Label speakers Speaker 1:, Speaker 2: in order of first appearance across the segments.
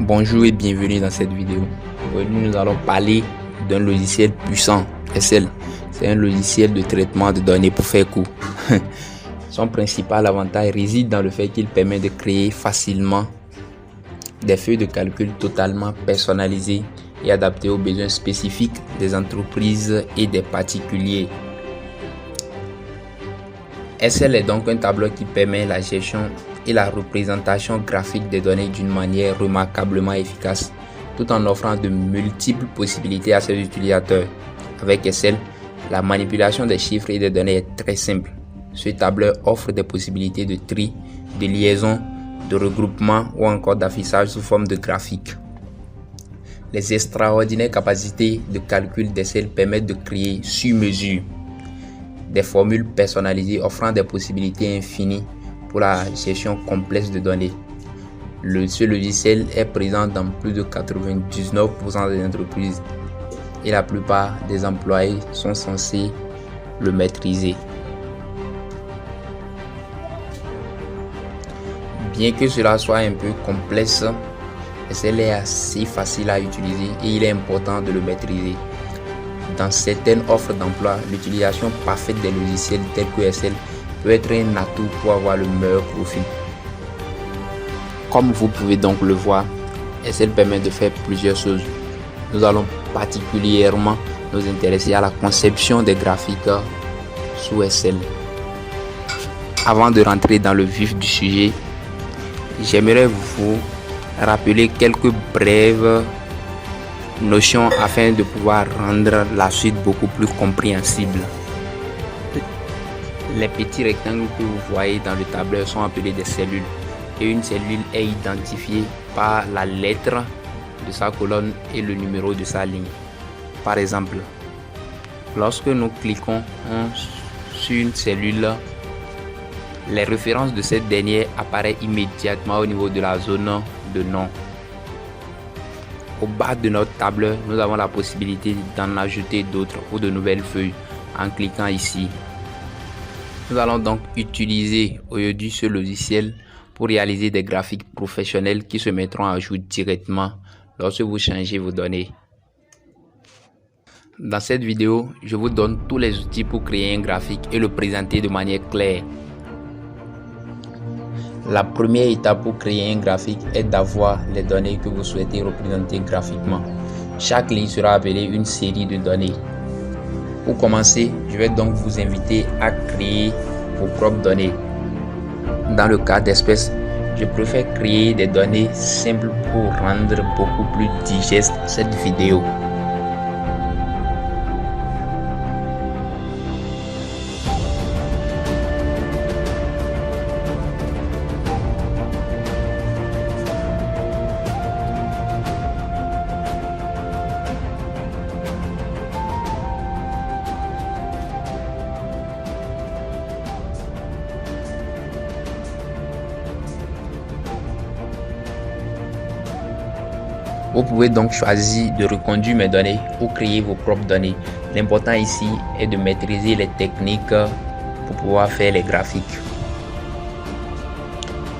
Speaker 1: Bonjour et bienvenue dans cette vidéo. Aujourd'hui, nous allons parler d'un logiciel puissant, Excel. C'est un logiciel de traitement de données pour faire court. Son principal avantage réside dans le fait qu'il permet de créer facilement des feuilles de calcul totalement personnalisées et adaptées aux besoins spécifiques des entreprises et des particuliers. Excel est donc un tableau qui permet la gestion et la représentation graphique des données d'une manière remarquablement efficace, tout en offrant de multiples possibilités à ses utilisateurs. Avec Excel, la manipulation des chiffres et des données est très simple. Ce tableur offre des possibilités de tri, de liaison, de regroupement ou encore d'affichage sous forme de graphique. Les extraordinaires capacités de calcul d'Excel permettent de créer sur mesure des formules personnalisées offrant des possibilités infinies pour la gestion complexe de données. Ce logiciel est présent dans plus de 99% des entreprises et la plupart des employés sont censés le maîtriser. Bien que cela soit un peu complexe, Excel est assez facile à utiliser et il est important de le maîtriser. Dans certaines offres d'emploi, l'utilisation parfaite des logiciels tels que Excel peut être un atout pour avoir le meilleur profit. Comme vous pouvez donc le voir, Excel permet de faire plusieurs choses. Nous allons particulièrement nous intéresser à la conception des graphiques sous Excel. Avant de rentrer dans le vif du sujet, j'aimerais vous rappeler quelques brèves notions afin de pouvoir rendre la suite beaucoup plus compréhensible. Les petits rectangles que vous voyez dans le tableur sont appelés des cellules et une cellule est identifiée par la lettre de sa colonne et le numéro de sa ligne. Par exemple, lorsque nous cliquons sur une cellule, les références de cette dernière apparaissent immédiatement au niveau de la zone de nom. Au bas de notre tableur, nous avons la possibilité d'en ajouter d'autres ou de nouvelles feuilles en cliquant ici. Nous allons donc utiliser aujourd'hui ce logiciel pour réaliser des graphiques professionnels qui se mettront à jour directement lorsque vous changez vos données. Dans cette vidéo, je vous donne tous les outils pour créer un graphique et le présenter de manière claire. La première étape pour créer un graphique est d'avoir les données que vous souhaitez représenter graphiquement. Chaque ligne sera appelée une série de données. Pour commencer, je vais donc vous inviter à créer vos propres données. Dans le cas d'espèce, je préfère créer des données simples pour rendre beaucoup plus digeste cette vidéo. Vous pouvez donc choisir de reconduire mes données ou créer vos propres données. L'important ici est de maîtriser les techniques pour pouvoir faire les graphiques.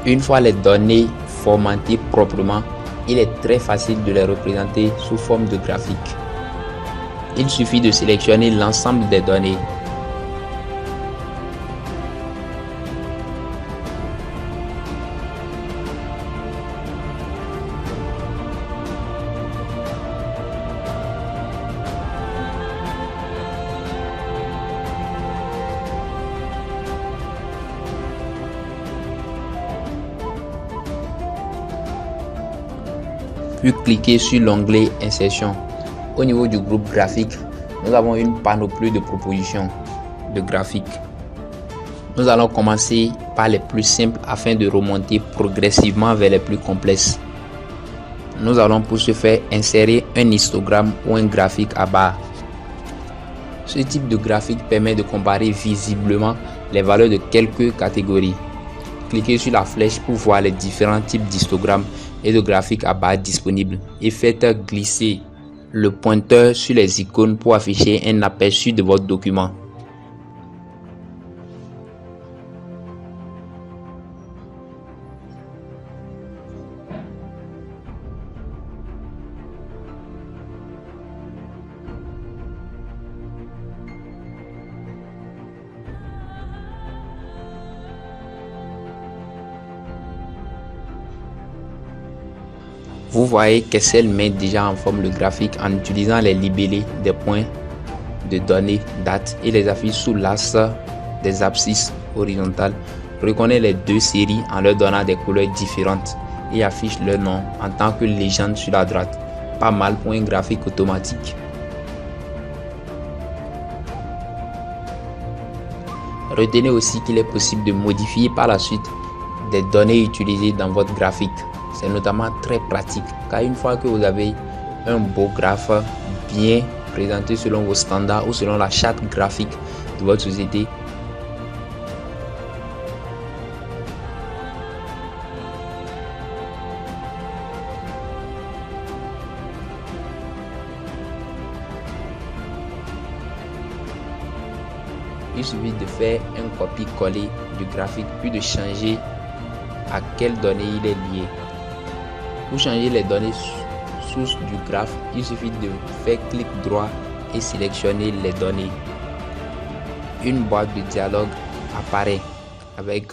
Speaker 1: Une fois les données formatées proprement, il est très facile de les représenter sous forme de graphique. Il suffit de sélectionner l'ensemble des données. Puis cliquez sur l'onglet Insertion. Au niveau du groupe graphique, nous avons une panoplie de propositions de graphiques. Nous allons commencer par les plus simples afin de remonter progressivement vers les plus complexes. Nous allons pour ce faire insérer un histogramme ou un graphique à barre. Ce type de graphique permet de comparer visiblement les valeurs de quelques catégories. Cliquez sur la flèche pour voir les différents types d'histogrammes et de graphiques à barre disponibles et faites glisser le pointeur sur les icônes pour afficher un aperçu de votre document. Vous voyez qu'Excel met déjà en forme le graphique en utilisant les libellés des points de données date et les affiche sous l'axe des abscisses horizontales, reconnaît les deux séries en leur donnant des couleurs différentes et affiche leur nom en tant que légende sur la droite. Pas mal pour un graphique automatique. Retenez aussi qu'il est possible de modifier par la suite des données utilisées dans votre graphique. C'est notamment très pratique car une fois que vous avez un beau graphe bien présenté selon vos standards ou selon la charte graphique de votre société, il suffit de faire un copier-coller du graphique puis de changer à quelle donnée il est lié. Pour changer les données sources du graphe, il suffit de faire clic droit et sélectionner les données. Une boîte de dialogue apparaît avec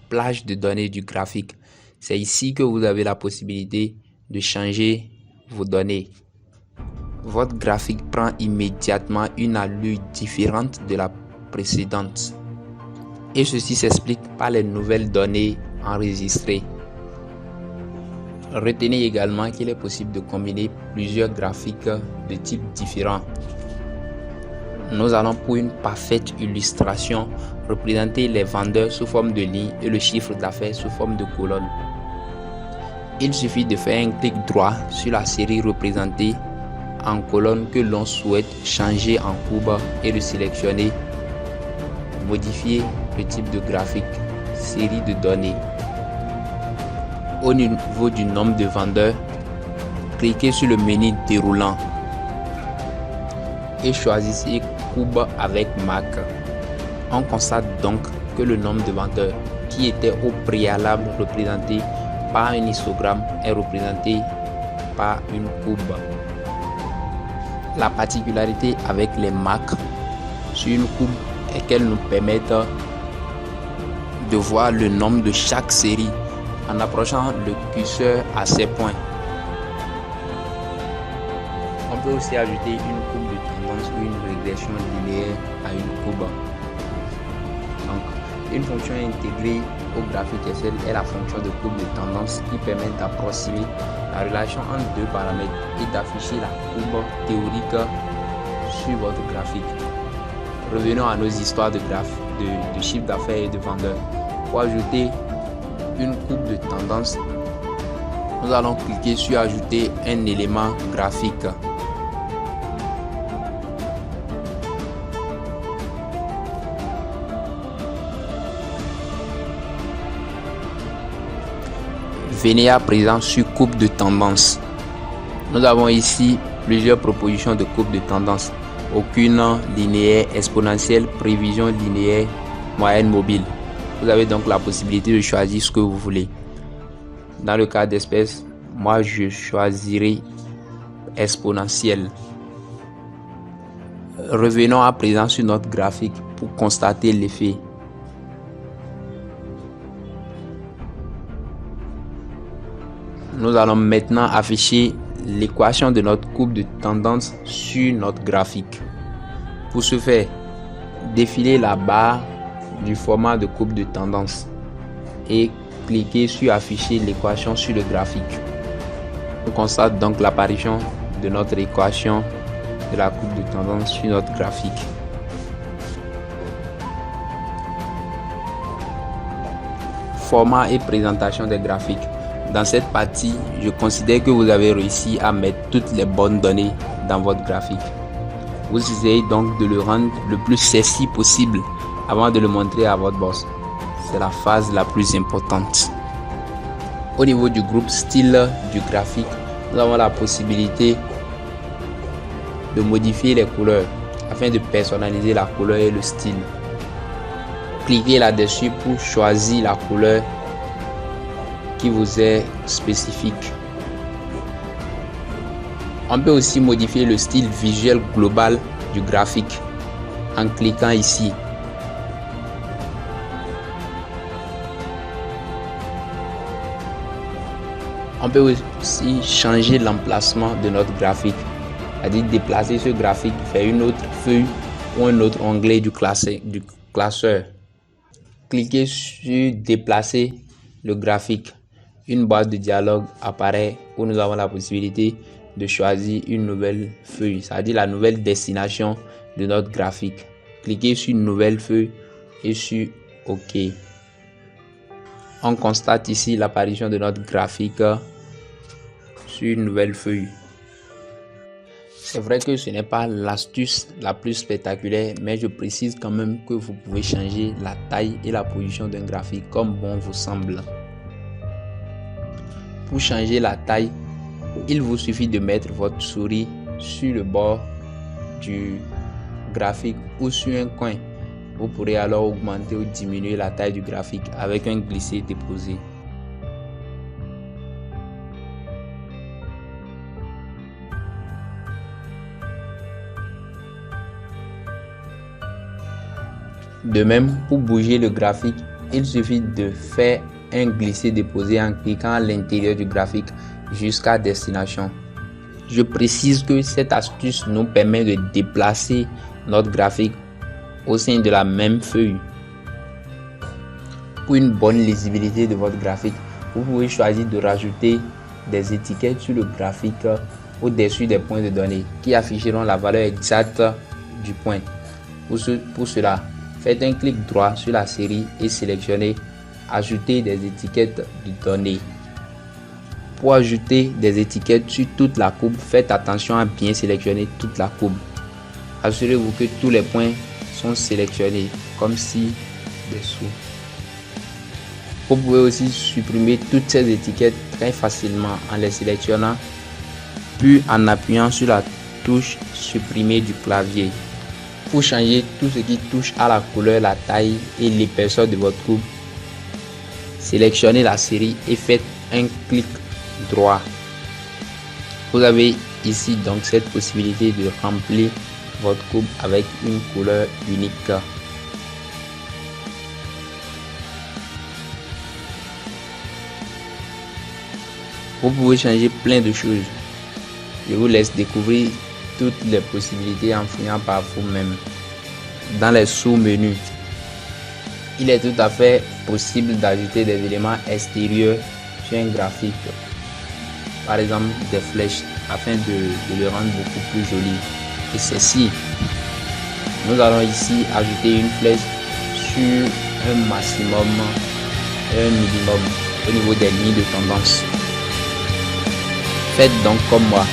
Speaker 1: plage de données du graphique. C'est ici que vous avez la possibilité de changer vos données. Votre graphique prend immédiatement une allure différente de la précédente. Et ceci s'explique par les nouvelles données enregistrées. Retenez également qu'il est possible de combiner plusieurs graphiques de types différents. Nous allons pour une parfaite illustration représenter les vendeurs sous forme de lignes et le chiffre d'affaires sous forme de colonnes. Il suffit de faire un clic droit sur la série représentée en colonne que l'on souhaite changer en courbe et de sélectionner modifier le type de graphique, série de données. Au niveau du nombre de vendeurs, cliquez sur le menu déroulant et choisissez courbe avec marque. On constate donc que le nombre de vendeurs qui était au préalable représenté par un histogramme est représenté par une courbe. La particularité avec les marques sur une courbe est qu'elles nous permettent de voir le nombre de chaque série en approchant le curseur à ces points. On peut aussi ajouter une courbe de tendance ou une régression linéaire à une courbe. Donc, une fonction intégrée au graphique Excel est la fonction de courbe de tendance qui permet d'approximer la relation entre deux paramètres et d'afficher la courbe théorique sur votre graphique. Revenons à nos histoires de chiffre d'affaires et de vendeurs. Pour ajouter une courbe de tendance, nous allons cliquer sur ajouter un élément graphique. Venez à présent sur courbe de tendance. Nous avons ici plusieurs propositions de courbe de tendance. Aucune, linéaire, exponentielle, prévision linéaire, moyenne, mobile. Vous avez donc la possibilité de choisir ce que vous voulez. Dans le cas d'espèce, moi je choisirai exponentielle. Revenons à présent sur notre graphique pour constater l'effet. Nous allons maintenant afficher l'équation de notre courbe de tendance sur notre graphique. Pour ce faire, défilez la barre du format de courbe de tendance et cliquez sur afficher l'équation sur le graphique. On constate donc l'apparition de notre équation de la courbe de tendance sur notre graphique. Format et présentation des graphiques. Dans cette partie, je considère que vous avez réussi à mettre toutes les bonnes données dans votre graphique. Vous essayez donc de le rendre le plus sexy possible avant de le montrer à votre boss. C'est la phase la plus importante. Au niveau du groupe style du graphique, nous avons la possibilité de modifier les couleurs afin de personnaliser la couleur et le style. Cliquez là-dessus pour choisir la couleur qui vous est spécifique. On peut aussi modifier le style visuel global du graphique en cliquant ici. On peut aussi changer l'emplacement de notre graphique, c'est-à-dire déplacer ce graphique vers une autre feuille ou un autre onglet du classeur. Cliquez sur déplacer le graphique. Une boîte de dialogue apparaît où nous avons la possibilité de choisir une nouvelle feuille, c'est-à-dire la nouvelle destination de notre graphique. Cliquez sur une nouvelle feuille et sur OK. On constate ici l'apparition de notre graphique sur une nouvelle feuille. C'est vrai que ce n'est pas l'astuce la plus spectaculaire, mais je précise quand même que vous pouvez changer la taille et la position d'un graphique comme bon vous semble. Pour changer la taille, il vous suffit de mettre votre souris sur le bord du graphique ou sur un coin. Vous pourrez alors augmenter ou diminuer la taille du graphique avec un glisser-déposer. De même, pour bouger le graphique, il suffit de faire un glisser-déposer en cliquant à l'intérieur du graphique jusqu'à destination. Je précise que cette astuce nous permet de déplacer notre graphique au sein de la même feuille. Pour une bonne lisibilité de votre graphique, vous pouvez choisir de rajouter des étiquettes sur le graphique au-dessus des points de données qui afficheront la valeur exacte du point. Pour cela, faites un clic droit sur la série et sélectionnez Ajouter des étiquettes de données. Pour ajouter des étiquettes sur toute la courbe, faites attention à bien sélectionner toute la courbe. Assurez-vous que tous les points sont sélectionnés comme ci-dessous. Vous pouvez aussi supprimer toutes ces étiquettes très facilement en les sélectionnant puis en appuyant sur la touche supprimer du clavier. Pour changer tout ce qui touche à la couleur, la taille et l'épaisseur de votre courbe, sélectionnez la série et faites un clic droit. Vous avez ici donc cette possibilité de remplir votre courbe avec une couleur unique. Vous pouvez changer plein de choses. Je vous laisse découvrir toutes les possibilités en fouillant par vous-même. Dans les sous-menus, il est tout à fait possible d'ajouter des éléments extérieurs sur un graphique, par exemple des flèches, afin de le rendre beaucoup plus joli. Et ceci, nous allons ici ajouter une flèche sur un maximum et un minimum au niveau des lignes de tendance. Faites donc comme moi.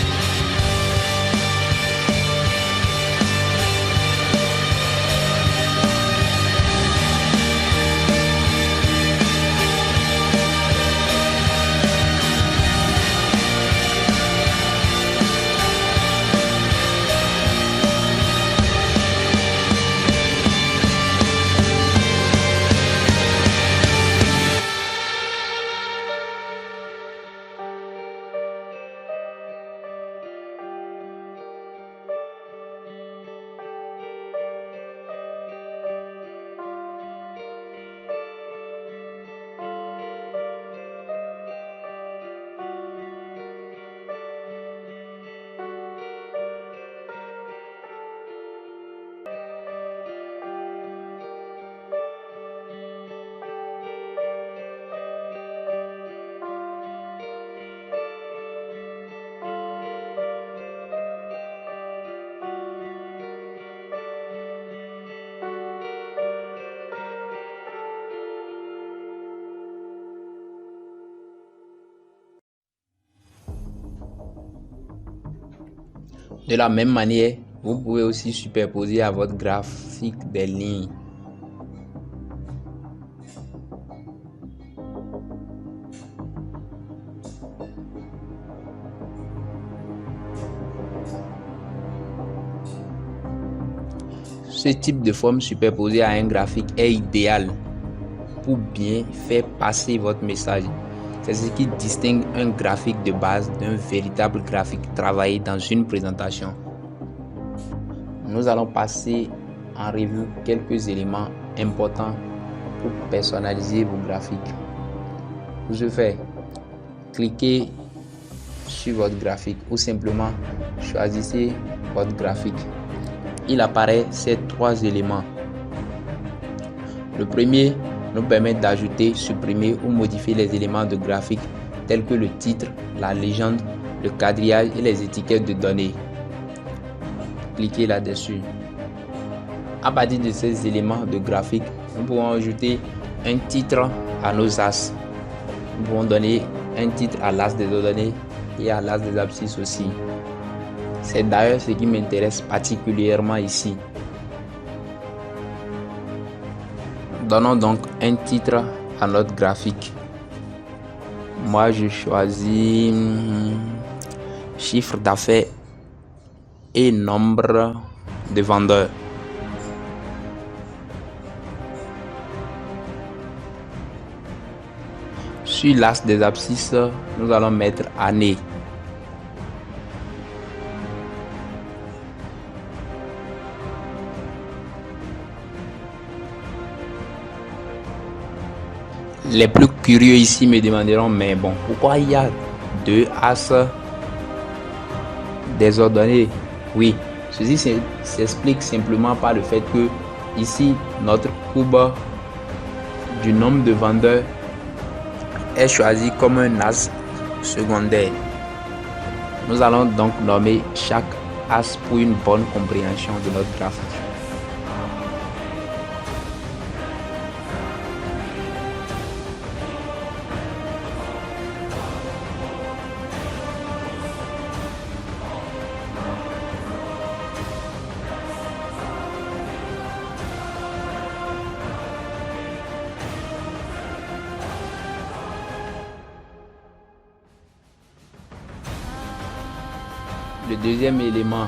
Speaker 1: De la même manière, vous pouvez aussi superposer à votre graphique des lignes. Ce type de forme superposée à un graphique est idéal pour bien faire passer votre message. C'est ce qui distingue un graphique de base d'un véritable graphique travaillé dans une présentation. Nous allons passer en revue quelques éléments importants pour personnaliser vos graphiques. Pour ce faire, cliquez sur votre graphique ou simplement choisissez votre graphique. Il apparaît ces 3 éléments. Le premier nous permet d'ajouter, supprimer ou modifier les éléments de graphique tels que le titre, la légende, le quadrillage et les étiquettes de données. Cliquez là-dessus. À partir de ces éléments de graphique, nous pouvons ajouter un titre à nos as. Nous pouvons donner un titre à l'as des ordonnées et à l'as des abscisses aussi. C'est d'ailleurs ce qui m'intéresse particulièrement ici. Donnons donc un titre à notre graphique. Moi, je choisis chiffre d'affaires et nombre de vendeurs. Sur l'as des abscisses, nous allons mettre année. Les plus curieux ici me demanderont, mais bon, pourquoi il y a 2 as désordonnés? Oui, ceci s'explique simplement par le fait que ici, notre courbe du nombre de vendeurs est choisi comme un as secondaire. Nous allons donc nommer chaque as pour une bonne compréhension de notre graphique. Le deuxième élément,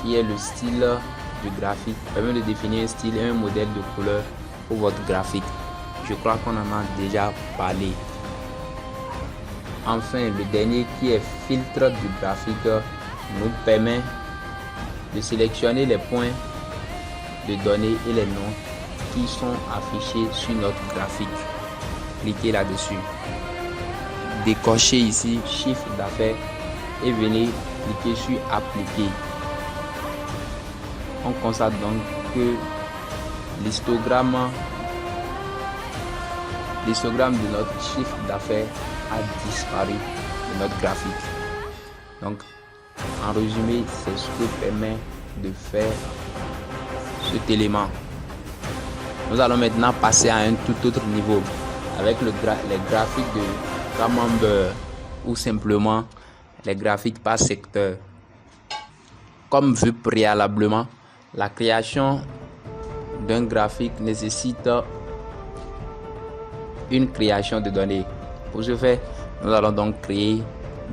Speaker 1: qui est le style du graphique, permet de définir un style et un modèle de couleur pour votre graphique. Je crois qu'on en a déjà parlé. Enfin, le dernier, qui est filtre du graphique, nous permet de sélectionner les points de données et les noms qui sont affichés sur notre graphique. Cliquez là-dessus. Décochez ici chiffre d'affaires et venez cliquer sur appliquer. On constate donc que l'histogramme de notre chiffre d'affaires a disparu de notre graphique. Donc, en résumé, c'est ce que permet de faire cet élément. Nous allons maintenant passer à un tout autre niveau avec les graphiques de camembert ou simplement les graphiques par secteur. Comme vu préalablement, la création d'un graphique nécessite une création de données. Pour ce faire, nous allons donc créer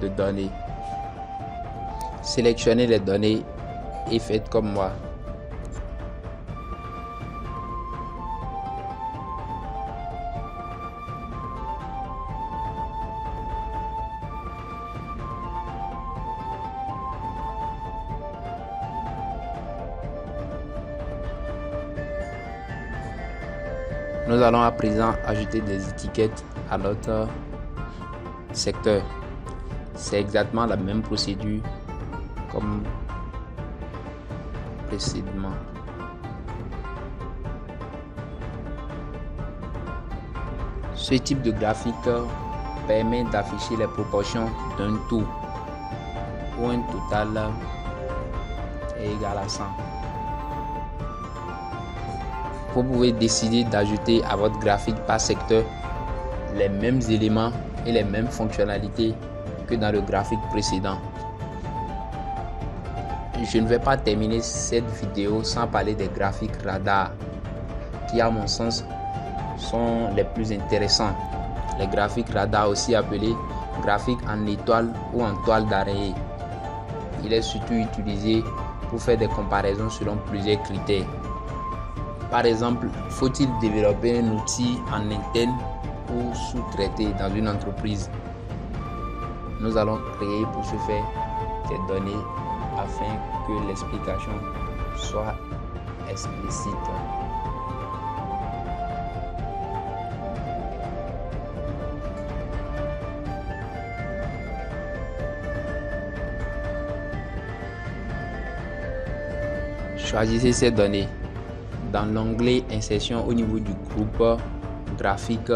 Speaker 1: des données. Sélectionnez les données et faites comme moi. Nous allons à présent ajouter des étiquettes à notre secteur. C'est exactement la même procédure comme précédemment. Ce type de graphique permet d'afficher les proportions d'un tout où un total est égal à 100. Vous pouvez décider d'ajouter à votre graphique par secteur les mêmes éléments et les mêmes fonctionnalités que dans le graphique précédent. Je ne vais pas terminer cette vidéo sans parler des graphiques radar qui, à mon sens, sont les plus intéressants. Les graphiques radar, aussi appelés graphiques en étoile ou en toile d'araignée. Il est surtout utilisé pour faire des comparaisons selon plusieurs critères. Par exemple, faut-il développer un outil en interne ou sous-traiter dans une entreprise? Nous allons créer pour ce faire des données afin que l'explication soit explicite. Choisissez ces données. Dans l'onglet Insertion au niveau du groupe graphique,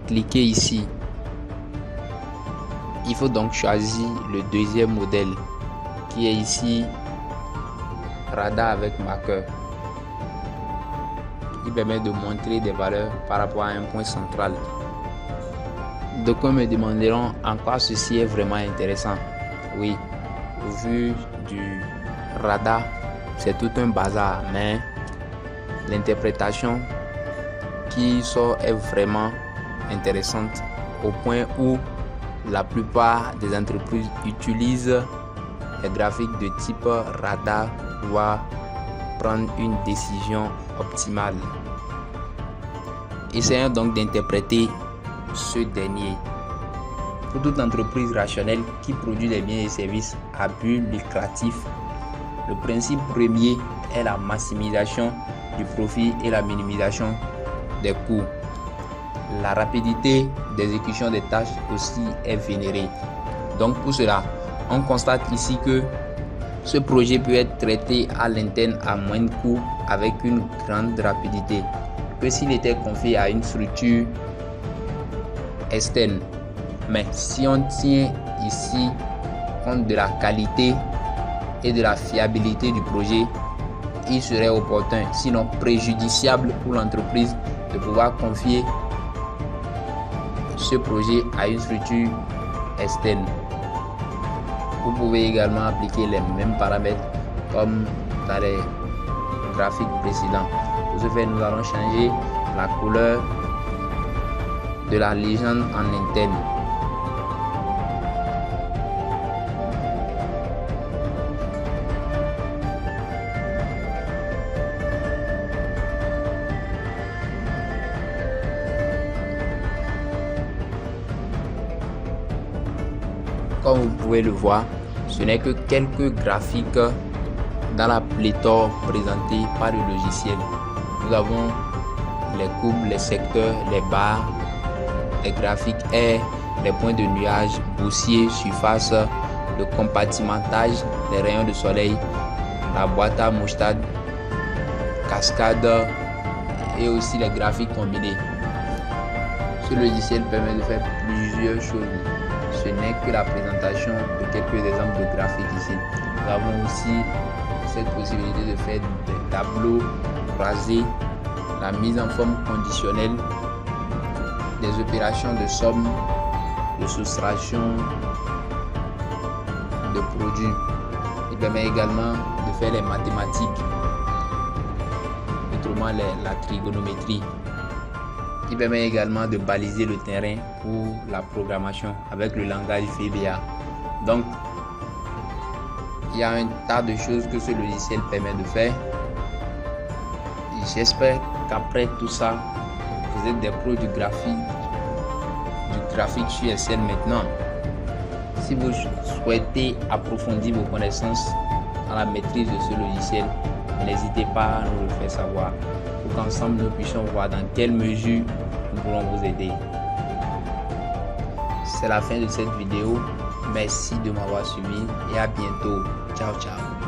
Speaker 1: cliquez ici. Il faut donc choisir le deuxième modèle qui est ici, radar avec marqueur. Il permet de montrer des valeurs par rapport à un point central. D'aucuns me demanderont en quoi ceci est vraiment intéressant. Oui, au vu du radar, c'est tout un bazar, mais l'interprétation qui sort est vraiment intéressante au point où la plupart des entreprises utilisent les graphiques de type radar pour pouvoir prendre une décision optimale. Essayons donc d'interpréter ce dernier. Pour toute entreprise rationnelle qui produit des biens et services à but lucratif, le principe premier est la maximisation du profit et la minimisation des coûts. La rapidité d'exécution des tâches aussi est vénérée. Donc pour cela, on constate ici que ce projet peut être traité à l'interne à moindre coût avec une grande rapidité que s'il était confié à une structure externe. Mais si on tient ici compte de la qualité et de la fiabilité du projet, il serait opportun, sinon préjudiciable pour l'entreprise, de pouvoir confier ce projet à une structure externe. Vous pouvez également appliquer les mêmes paramètres comme dans les graphiques précédents. Pour ce faire, nous allons changer la couleur de la légende en interne. Comme vous pouvez le voir, ce n'est que quelques graphiques dans la pléthore présentée par le logiciel. Nous avons les courbes, les secteurs, les barres, les graphiques air, les points de nuage, boursier, surface, le compartimentage, les rayons de soleil, la boîte à moutarde, cascade et aussi les graphiques combinés. Ce logiciel permet de faire plusieurs choses. Ce n'est que la présentation de quelques exemples de graphiques ici. Nous avons aussi cette possibilité de faire des tableaux croisés, la mise en forme conditionnelle, des opérations de somme, de soustraction, de produits. Il permet également de faire les mathématiques, autrement la trigonométrie. Il permet également de baliser le terrain pour la programmation avec le langage VBA. Donc, il y a un tas de choses que ce logiciel permet de faire. J'espère qu'après tout ça, vous êtes des pros du graphique sur Excel maintenant. Si vous souhaitez approfondir vos connaissances dans la maîtrise de ce logiciel, n'hésitez pas à nous le faire savoir pour qu'ensemble nous puissions voir dans quelle mesure nous pourrons vous aider. C'est la fin de cette vidéo. Merci de m'avoir suivi et à bientôt. Ciao, ciao.